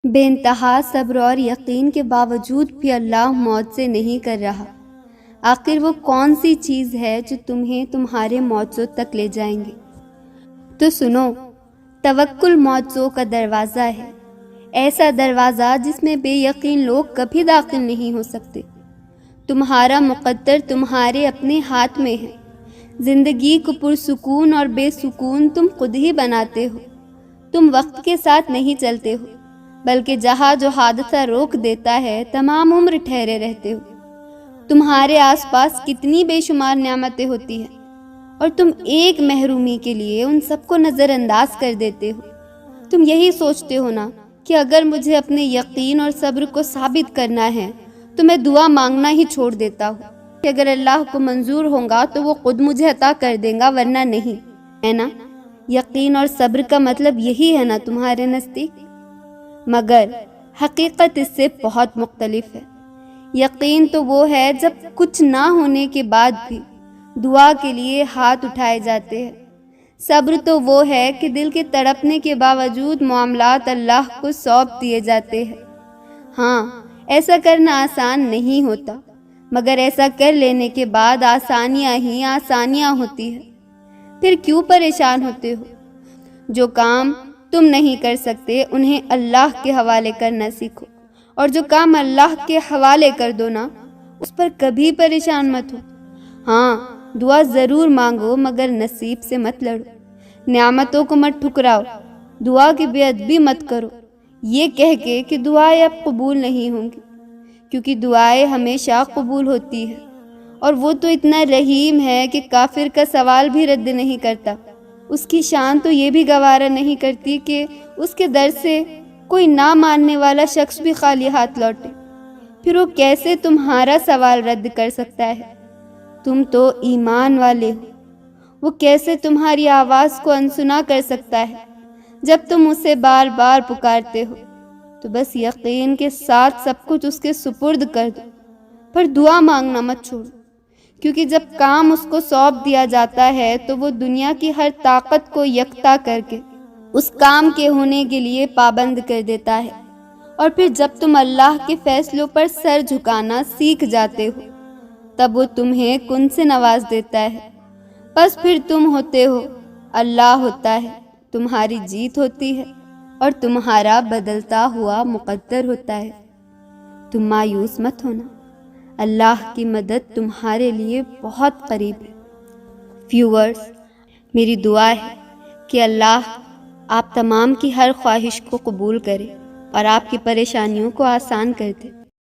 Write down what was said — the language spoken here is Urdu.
بے انتہا صبر اور یقین کے باوجود بھی اللہ موت سے نہیں کر رہا۔ آخر وہ کون سی چیز ہے جو تمہیں تمہارے موضوع تک لے جائیں گے؟ تو سنو، توکل موضوع کا دروازہ ہے، ایسا دروازہ جس میں بے یقین لوگ کبھی داخل نہیں ہو سکتے۔ تمہارا مقدر تمہارے اپنے ہاتھ میں ہے۔ زندگی کو پرسکون اور بے سکون تم خود ہی بناتے ہو۔ تم وقت کے ساتھ نہیں چلتے ہو، بلکہ جہاں جو حادثہ روک دیتا ہے تمام عمر ٹھہرے رہتے ہو۔ تمہارے آس پاس کتنی بے شمار نعمتیں ہوتی ہیں اور تم ایک محرومی کے لیے ان سب کو نظر انداز کر دیتے ہو۔ تم یہی سوچتے ہو نا کہ اگر مجھے اپنے یقین اور صبر کو ثابت کرنا ہے تو میں دعا مانگنا ہی چھوڑ دیتا ہوں کہ اگر اللہ کو منظور ہوگا تو وہ خود مجھے عطا کر دے گا، ورنہ نہیں، ہے نا؟ یقین اور صبر کا مطلب یہی ہے نا تمہارے نزدیک؟ مگر حقیقت اس سے بہت مختلف ہے۔ یقین تو وہ ہے جب کچھ نہ ہونے کے بعد بھی دعا کے لیے ہاتھ اٹھائے جاتے ہیں۔ صبر تو وہ ہے کہ دل کے تڑپنے کے باوجود معاملات اللہ کو سونپ دیے جاتے ہیں۔ ہاں، ایسا کرنا آسان نہیں ہوتا، مگر ایسا کر لینے کے بعد آسانیاں ہی آسانیاں ہوتی ہیں۔ پھر کیوں پریشان ہوتے ہو؟ جو کام تم نہیں کر سکتے انہیں اللہ کے حوالے کرنا سیکھو، اور جو کام اللہ کے حوالے کر دو نا، اس پر کبھی پریشان مت ہو۔ ہاں، دعا ضرور مانگو مگر نصیب سے مت لڑو، نعمتوں کو مت ٹھکراؤ، دعا کی بے ادبی مت کرو یہ کہہ کے کہ دعائیں اب قبول نہیں ہوں گی، کیونکہ دعائیں ہمیشہ قبول ہوتی ہے، اور وہ تو اتنا رحیم ہے کہ کافر کا سوال بھی رد نہیں کرتا۔ اس کی شان تو یہ بھی گوارا نہیں کرتی کہ اس کے در سے کوئی نہ ماننے والا شخص بھی خالی ہاتھ لوٹے۔ پھر وہ کیسے تمہارا سوال رد کر سکتا ہے؟ تم تو ایمان والے ہو، وہ کیسے تمہاری آواز کو انسنا کر سکتا ہے؟ جب تم اسے بار بار پکارتے ہو تو بس یقین کے ساتھ سب کچھ اس کے سپرد کر دو، پر دعا مانگنا مت چھوڑو، کیونکہ جب کام اس کو سونپ دیا جاتا ہے تو وہ دنیا کی ہر طاقت کو یکتا کر کے اس کام کے ہونے کے لیے پابند کر دیتا ہے۔ اور پھر جب تم اللہ کے فیصلوں پر سر جھکانا سیکھ جاتے ہو تب وہ تمہیں کن سے نواز دیتا ہے۔ بس پھر تم ہوتے ہو، اللہ ہوتا ہے، تمہاری جیت ہوتی ہے اور تمہارا بدلتا ہوا مقدر ہوتا ہے۔ تم مایوس مت ہونا، اللہ کی مدد تمہارے لیے بہت قریب ہے۔ ویورز، میری دعا ہے کہ اللہ آپ تمام کی ہر خواہش کو قبول کرے اور آپ کی پریشانیوں کو آسان کر دے۔